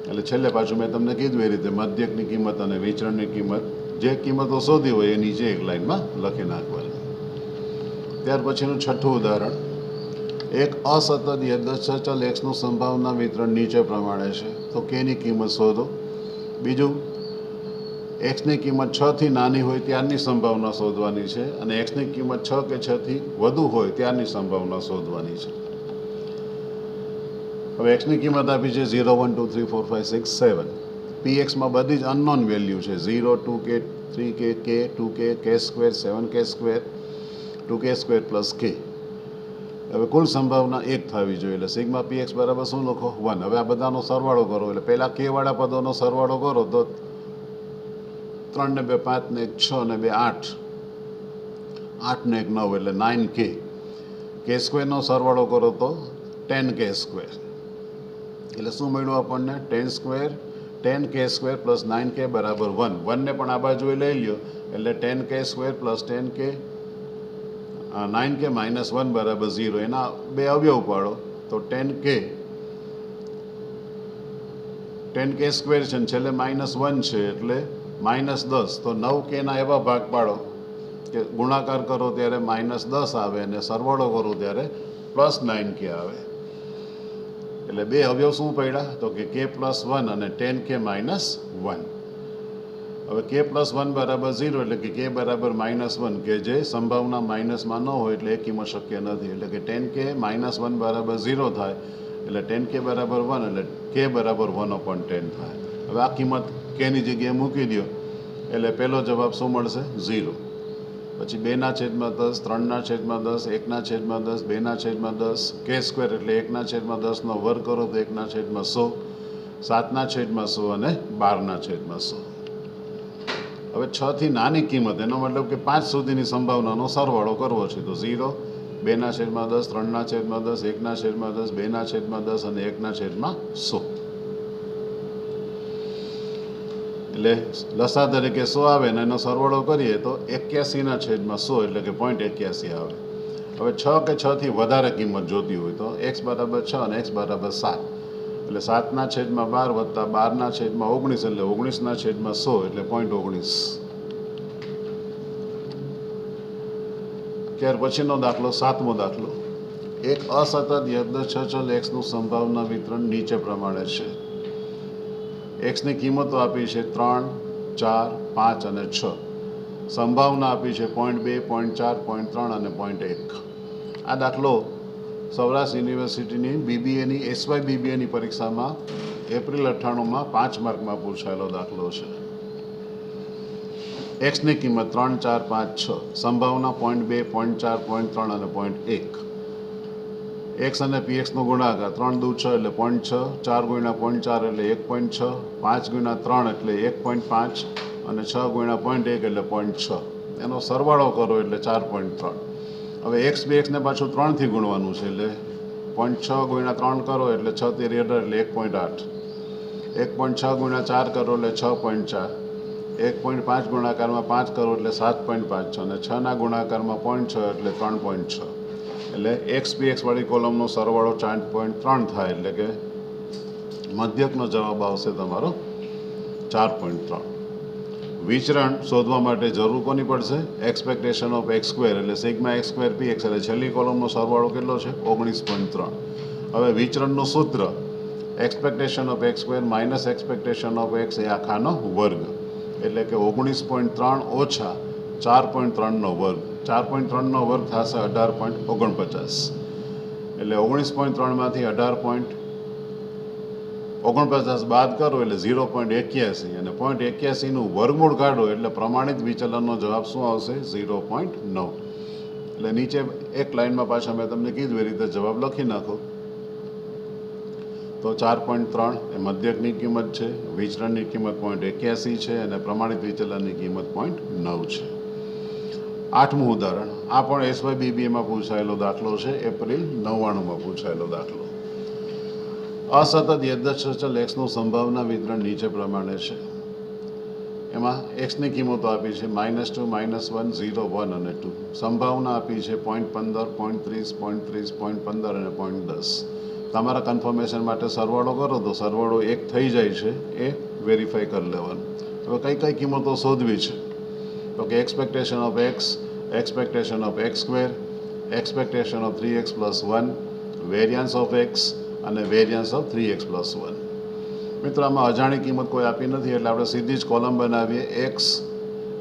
એટલે છેલ્લે પાછું મેં તમને કીધું એ રીતે મધ્યકની કિંમત અને વિચરણની કિંમત જે કિંમતો શોધી હોય એ નીચે એક લાઇનમાં લખી નાખવાની. ત્યાર પછીનું છઠ્ઠું ઉદાહરણ એક અસતત યાદચ્છિક ચલ એક્સનું સંભાવના વિતરણ નીચે પ્રમાણે છે તો કેની કિંમત શોધો. બીજું એક્સની કિંમત 6 થી નાની હોય ત્યારની સંભાવના શોધવાની છે અને એક્સની કિંમત 6 કે 6 થી વધુ હોય ત્યારની સંભાવના શોધવાની છે. હવે એક્સની કિંમત આપી છે 0 1 2 3 4 5 6 7 પીએક્સમાં બધી જ અનનોન વેલ્યુ છે 0 2k 3k k 2k k square 7k square 2k square plus k. હવે કુલ સંભાવના 1 થવી જોઈએ એટલે સિગ્મા પીએક્સ બરાબર શું લખો 1. હવે આ બધાનો સરવાળો કરો એટલે પહેલાં કે વાળા પદોનો સરવાળો કરો તો 3 ને 2 5 ને 1 6 ને 2 8 8 ને 1 9 એટલે 9k. કે સ્ક્વેરનો સરવાળો કરો તો 10k સ્ક્વેર એટલે શું મળ્યું આપણને 10 square 10k square plus 9k બરાબર 1. 1ને પણ આ બાજુએ લઈ લ્યો એટલે 10k square plus 10k 9k minus 1 બરાબર 0. એના બે અવયવ પાડો તો 10k સ્ક્વેર છે ને છેલ્લે માઇનસ 1 છે એટલે માઇનસ 10 તો 9kના એવા ભાગ પાડો કે ગુણાકાર કરો ત્યારે માઇનસ 10 આવે અને સરવાળો કરો ત્યારે પ્લસ 9k આવે એટલે બે અવયવ શું પડ્યા તો કે k પ્લસ 1 અને 10k માઇનસ 1. હવે k પ્લસ 1 બરાબર 0 એટલે કે k બરાબર માઇનસ 1 કે જે સંભાવના માઇનસમાં ન હોય એટલે એ કિંમત શક્ય નથી એટલે કે 10k માઇનસ 1 બરાબર 0 થાય એટલે 10k બરાબર 1 એટલે k બરાબર 1/10 થાય. હવે આ કિંમત kની જગ્યાએ મૂકી દો એટલે પહેલો જવાબ શું મળશે 0. પછી 2/10 3/10 1/10 2/10 k સ્ક્વેર એટલે 1/10નો વર્ગ કરો તો 1/100 7/100 અને 12/100. હવે 6 થી નાની કિંમત એનો મતલબ કે 5 સુધીની સંભાવનાનો સરવાળો કરવો છે તો 0 2/10 3/10 1/10 2/10 અને 1/100 એટલે લસા તરીકે 100 આવે ને એનો સરવાળો કરીએ તો 81/100 એટલે કે 0.81 આવે. હવે 6 કે 6 થી વધારે કિંમત જોતી હોય તો x બરાબર 6 અને x બરાબર 7 એટલે 7/12 વત્તા 12/19 એટલે 19/100 એટલે 0.19. ત્યાર પછીનો દાખલો 7મો દાખલો એક અસતત યાદચ્છિક ચલ એક્સનું સંભાવના વિતરણ નીચે પ્રમાણે છે. એક્સની કિંમતો આપી છે 3 4 5 અને 6. સંભાવના આપી છે 0.2 0.4 0.3 અને 0.1. આ દાખલો સૌરાષ્ટ્ર યુનિવર્સિટીની બીબીએની એસવાય બીબીએની પરીક્ષામાં એપ્રિલ 98માં 5 માર્કમાં પૂછાયેલો દાખલો છે. એક્સની કિંમત 3 4 5 6. સંભાવના 0.2 0.4 0.3 અને 0.1. એક્સ અને પીએક્સનો ગુણાકાર 3 દુ 6 એટલે 0.6 4 ગુણ્યા 0.4 એટલે 1.6 5 ગુણ્યા 3 એટલે 1.5 અને 6 ગુણ્યા 0.1 એટલે 0.6. એનો સરવાળો કરો એટલે 4.3. હવે એક્સ પીએક્સને પાછું 3થી ગુણવાનું છે એટલે 0.6 ગુણ્યા 3 કરો એટલે 6 તેરી 18 એટલે 1.8 1.6 ગુણ્યા 4 કરો એટલે 6.4 1.5 ગુણાકારમાં 5 કરો એટલે 7.5 અને 6ના ગુણાકારમાં 0.6 એટલે 3.6 એટલે એક્સ પીએક્સ વાળી કોલમનો સરવાળો 4.3 થાય એટલે કે મધ્યકનો જવાબ આવશે તમારો 4.3. વિચરણ શોધવા માટે જરૂર કોની પડશે એક્સપેક્ટેશન ઓફ એક્સ સ્ક્વેર એટલે સિગ્મા એક્સ સ્ક્વેર પીએક્સ એટલે છેલ્લી કોલમનો સરવાળો કેટલો છે 19.3. હવે વિચરણનું સૂત્ર expectation of x square minus expectation of x એ આખાનો વર્ગ એટલે કે 19.3 ઓછા 4.3નો વર્ગ 4.3નો વર્ગ થશે 18.49 એટલે 19.3માંથી 18.49 બાદ કરો એટલે 0.81 અને 0.81નું વર્ગમૂળ કાઢો એટલે પ્રમાણિત વિચલનનો જવાબ શું આવશે 0.9. એટલે નીચે એક લાઇનમાં પાછા મેં તમને કીધું એ રીતે જવાબ લખી નાખો તો 4.3 એ મધ્યકની કિંમત છે, વિચરણની કિંમત 0.81 છે અને પ્રમાણિત વિચલનની કિંમત 0.9 છે. 8મું ઉદાહરણ આ પણ એસવાય બીબીએમાં પૂછાયેલો દાખલો છે. એપ્રિલ 99માં પૂછાયેલો દાખલો. असतत યાદચ્છિક ચલ એક્સનું સંભાવના વિતરણ નીચે પ્રમાણે છે. એમાં એક્સની કિંમતો આપી છે -2, -1, 0, 1 અને 2. સંભાવના આપી છે 0.15, 0.30, 0.30, 0.15 અને 0.10. તમારા કન્ફર્મેશન માટે સરવાળો કરો તો સરવાળો 1 થઈ જાય છે, એ વેરીફાઈ કરી લેવાનું. હવે કઈ કઈ કિંમતો શોધવી છે તો કે expectation of x, expectation of x square, expectation of 3x + 1, variance of x અને વેરિયન્સ ઓફ 3x + 1. મિત્રો આમાં અજાણી કિંમત કોઈ આપી નથી એટલે આપણે સીધી જ કોલમ બનાવીએ. X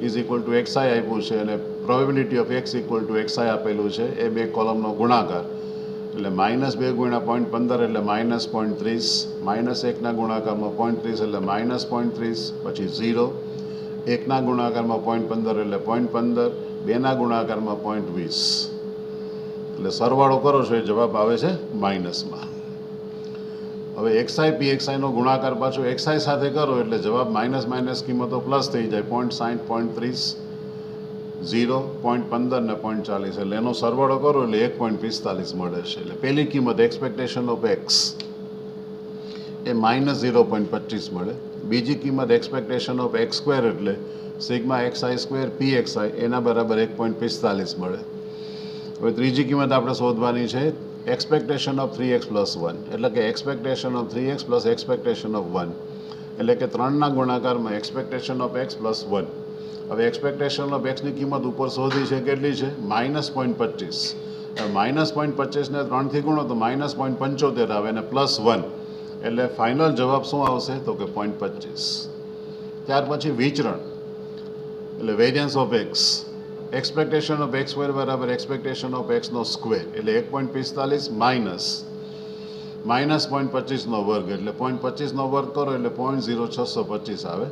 is equal to XI આપ્યું છે અને probability of x equal to XI આપેલું છે. એ બે કોલમનો ગુણાકાર એટલે -2 × 0.15 એટલે -0.30, -1ના ગુણાકારમાં 0.30 એટલે -0.30, પછી 0, 1ના ગુણાકારમાં 0.15 એટલે 0.15, 2ના ગુણાકારમાં 0.20. એટલે સરવાળો કરો છો એ જવાબ આવે છે માઇનસમાં. હવે એક્સઆઈ પીએક્સઆઈનો ગુણાકાર પાછો એક્સઆઈ સાથે કરો એટલે જવાબ માઇનસ કિંમતો પ્લસ થઈ જાય. 0.60, 0.30, 0, 0.15 ને 0.40 એટલે એનો સરવાળો કરો એટલે 1.45 મળે છે. એટલે પહેલી કિંમત એક્સપેક્ટેશન ઓફ એક્સ એ -0.25 મળે. બીજી કિંમત એક્સપેક્ટેશન ઓફ એક્સ સ્ક્વેર એટલે σxi² pxi એના બરાબર 1.45 મળે. હવે ત્રીજી કિંમત આપણે શોધવાની છે એક્સપેક્ટેશન ઓફ 3x + 1 એટલે કે expectation of 3x + expectation of 1 એટલે કે 3ના ગુણાકારમાં એક્સપેક્ટેશન ઓફ x + 1. હવે એક્સપેક્ટેશન ઓફ એક્સની કિંમત ઉપર શોધી છે કેટલી છે -0.25. -0.25 ને 3થી ગુણો તો -0.75 આવે અને +1 એટલે ફાઇનલ જવાબ શું આવશે તો કે 0.25. ત્યાર પછી વિચરણ એટલે variance of x. Expectation of x square બરાબર એક્સપેક્ટેશન ઓફ એક્સનો સ્ક્વેર એટલે 1.45 માઇનસ -0.25નો વર્ગ એટલે 0.25નો વર્ગ કરો એટલે 0.0625 આવે.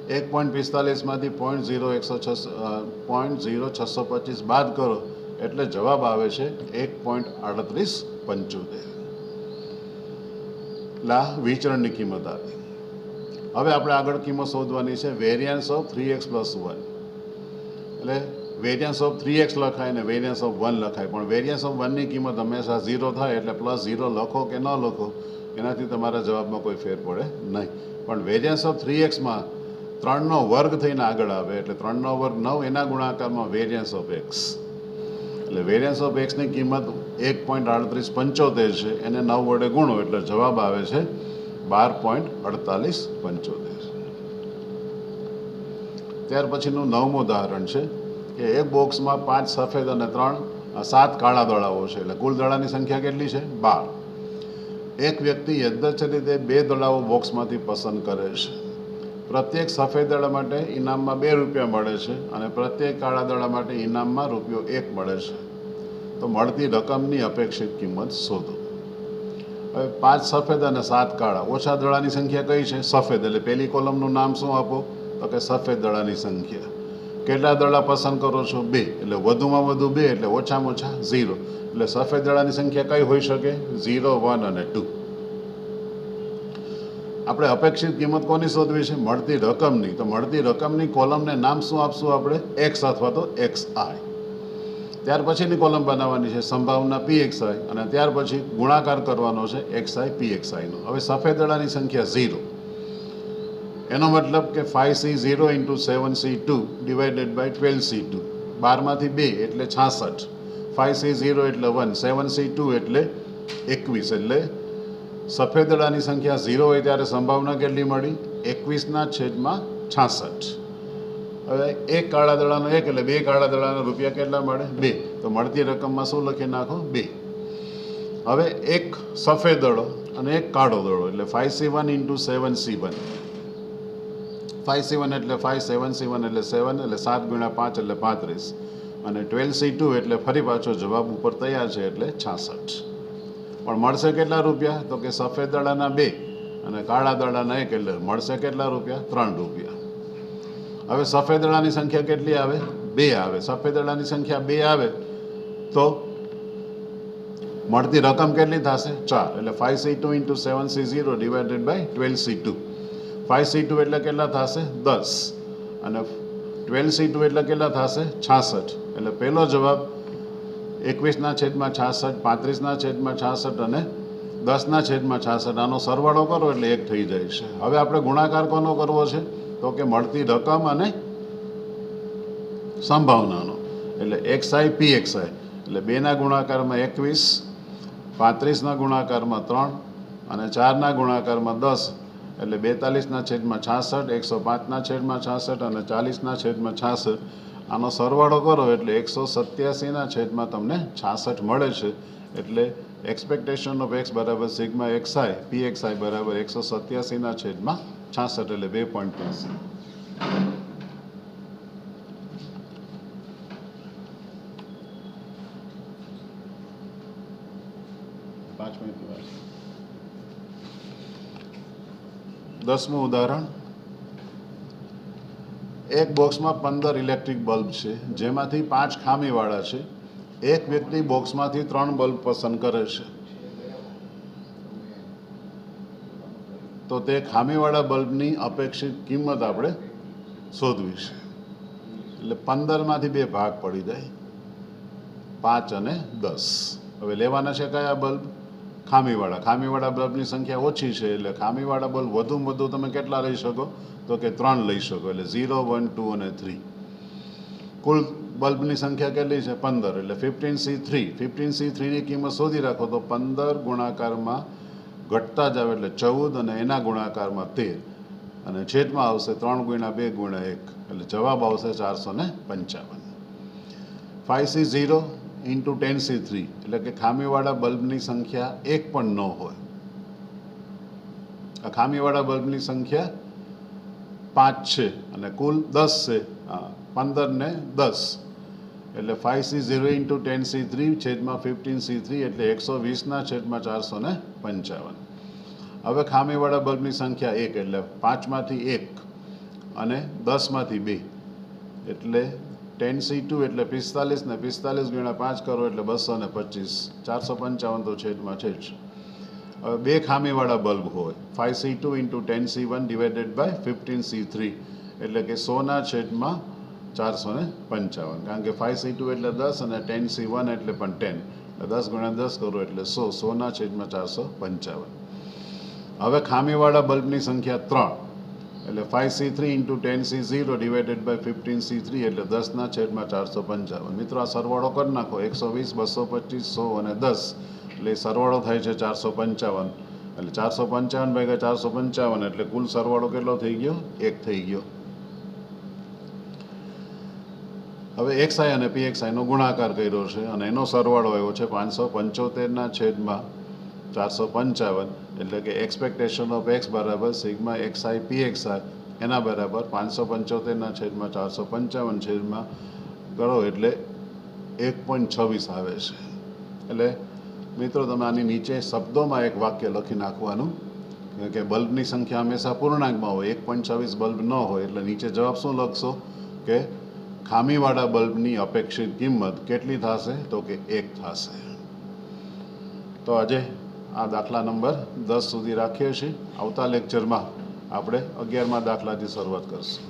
1.45માંથી 0.0625 બાદ કરો એટલે જવાબ આવે છે 1.3875. લા વિચરણની કિંમત આવી. હવે આપણે આગળ કિંમત શોધવાની છે વેરિયન્સ ઓફ 3x + 1 એટલે વેરિયન્સ ઓફ 3x લખાય ને વેરિયન્સ ઓફ 1 લખાય, પણ વેરિયન્સ ઓફ 1ની કિંમત હંમેશા 0 થાય એટલે +0 લખો કે ન લખો એનાથી તમારા જવાબમાં કોઈ ફેર પડે નહીં. પણ વેરિયન્સ ઓફ 3xમાં 3નો વર્ગ થઈને આગળ આવે એટલે 3નો વર્ગ 9 એના ગુણાકારમાં વેરિયન્સ ઓફ એક્સ એટલે વેરિયન્સ ઓફ એક્સની કિંમત 1.3875 છે, એને 9 વડે ગુણો એટલે જવાબ આવે છે 12.4875. ત્યાર પછીનું 9મું ઉદાહરણ છે કે એક બોક્સમાં 5 સફેદ અને 7 કાળા દડાઓ છે એટલે કુલ દડાની સંખ્યા કેટલી છે 12. એક વ્યક્તિ યદચ્છ રીતે 2 દડાઓ બોક્સમાંથી પસંદ કરે છે. પ્રત્યેક સફેદ દડા માટે ઇનામમાં ₹2 મળે છે અને પ્રત્યેક કાળા દડા માટે ઇનામમાં ₹1 મળે છે. તો મળતી રકમની અપેક્ષિત કિંમત શોધો. હવે 5 સફેદ અને 7 કાળા. ઓછા દડાની સંખ્યા કઈ છે સફેદ એટલે પહેલી કોલમનું નામ શું આપો તો કે સફેદ દડાની સંખ્યા. કેટલા દડા પસંદ કરો છો 2 એટલે વધુમાં વધુ 2 એટલે ઓછામાં ઓછા 0 એટલે સફેદ દડાની સંખ્યા કઈ હોઈ શકે 0, 1 અને 2. આપણે અપેક્ષિત કિંમત કોની શોધવી છે મળતી રકમની. તો મળતી રકમની કોલમને નામ શું આપશું આપણે x અથવા તો xi. ત્યાર પછીની કોલમ બનાવવાની છે સંભાવના pxi અને ત્યાર પછી ગુણાકાર કરવાનો છે xi pxi નો. હવે સફેદ દડાની સંખ્યા 0 એનો મતલબ કે 5c0 × 7c2 divided by 12c2. 12માંથી 2 એટલે 66, 5c0 એટલે 1, 7c2 એટલે 21 એટલે સફેદ દડાની સંખ્યા 0 હોય ત્યારે સંભાવના કેટલી મળી 21/66. હવે એક કાળા દડાનો 1 એટલે 2 કાળા દડાના રૂપિયા કેટલા મળે 2. તો મળતી રકમમાં શું લખી નાખો 2. હવે એક સફેદ દડો અને એક કાળો દડો એટલે 5c1 × 7c1. 5c1 એટલે 5, 7c1 એટલે 7 એટલે 7 × 5 એટલે 35 અને 12c2 એટલે ફરી પાછો જવાબ ઉપર તૈયાર છે એટલે 66. પણ મળશે કેટલા રૂપિયા તો કે સફેદ દડાના 2 અને કાળા દડાના 1 એટલે મળશે કેટલા રૂપિયા ₹3. હવે સફેદ દડાની સંખ્યા કેટલી આવે 2 આવે. સફેદ દડાની સંખ્યા 2 આવે તો મળતી રકમ કેટલી થશે 4 એટલે 5c2 × 7c0 divided by 12c2. 5c2 એટલે કેટલા થશે 10 અને 12c2 એટલે કેટલા થશે 66. એટલે પહેલો જવાબ 21/66, 35/66 અને 10/66 આનો સરવાળો કરો એટલે 1 થઈ જાય છે. હવે આપણે ગુણાકાર કોનો કરવો છે? તો કે મળતી રકમ અને સંભાવનાનો. એટલે XI PXI એટલે 2ના ગુણાકારમાં 21, 35ના ગુણાકારમાં 3 અને 4ના ગુણાકારમાં 10 એટલે 42/66, 105/66 અને 40/66. આનો સરવાળો કરો એટલે 187/66 તમને 66 મળે છે. એટલે એક્સપેક્ટેશન ઓફ x બરાબર સિગ્મા XI PXI બરાબર 187/66 એટલે 2.83. 10મું ઉદાહરણ. એક બોક્સમાં 15 ઇલેક્ટ્રિક બલ્બ છે, જેમાંથી 5 ખામીવાળા છે. એક વ્યક્તિ બોક્સમાંથી 3 બલ્બ પસંદ કરે છે, તો તે ખામીવાળા બલ્બની અપેક્ષિત કિંમત આપણે શોધવી છે. એટલે 15માંથી 2 ભાગ પડી જાય, 5 અને 10. હવે લેવાના છે કયા બલ્બ? ખામીવાળા બલ્બની સંખ્યા ઓછી છે, એટલે ખામીવાળા બલ્બ વધુમાં વધુ તમે કેટલા લઈ શકો? તો કે 3 લઈ શકો. એટલે 0, 1, 2 અને 3. કુલ બલ્બની સંખ્યા કેટલી છે? 15. એટલે 15C3. 15C3ની કિંમત શોધી રાખો તો 15 ગુણાકારમાં ઘટતા જાવ એટલે 14 અને એના ગુણાકારમાં 13 અને છેદમાં આવશે 3 × 2 × 1 એટલે જવાબ આવશે 455. 5C0 × 10C3 એટલે કે ખામીવાળા બલ્બની સંખ્યા 1 પણ ન હોય. આ ખામીવાળા બલ્બની સંખ્યા 5 છે અને કુલ 10 છે. 15 ને 10 એટલે 5C0 × 10C3 છેદમાં 15C3 એટલે 120/455. હવે ખામીવાળા બલ્બની સંખ્યા 1 એટલે 5માંથી 1 અને 10માંથી 2 એટલે 10C2 એટલે 45 ને 45 × 5 કરો એટલે 225. 455 તો છેદમાં છે જ. હવે 2 ખામીવાળા બલ્બ હોય, 5C2 × 10C1 divided by 15C3 એટલે કે 100/455. કારણ કે 5C2 એટલે 10 અને 10C1 એટલે પણ 10. 10 × 10 કરો એટલે 100. 100/455. હવે ખામીવાળા બલ્બની સંખ્યા 3 એટલે 5C3 × 10C0 divided by 15C3 એટલે 10/455. મિત્રો આ સરવાળો કરી નાખો. 120, 225, 100 અને 10 એટલે સરવાળો થાય છે 455. એટલે 455 / 455 એટલે કુલ સરવાળો કેટલો થઈ ગયો? 1 થઈ ગયો. હવે XI અને PXI નો ગુણાકાર કર્યો છે અને એનો સરવાળો આવ્યો છે 575/455 એટલે કે એક્સપેક્ટેશન ઓફ x બરાબર સિગ્મા XI PXI એના બરાબર 575/455 છેદમાં કરો એટલે 1.26 આવે છે. એટલે મિત્રો તમે આની નીચે શબ્દોમાં એક વાક્ય લખી નાખવાનું કે બલ્બની સંખ્યા હંમેશા પૂર્ણાંકમાં હોય. 1.26 બલ્બ ન હોય એટલે નીચે જવાબ શું લખશો કે ખામીવાળા બલ્બની અપેક્ષિત કિંમત કેટલી થશે? તો કે 1 થશે. તો આજે આ દાખલા નંબર 10 સુધી રાખીએ છીએ. આવતા લેક્ચરમાં આપણે 11મા દાખલાથી શરૂઆત કરીશું.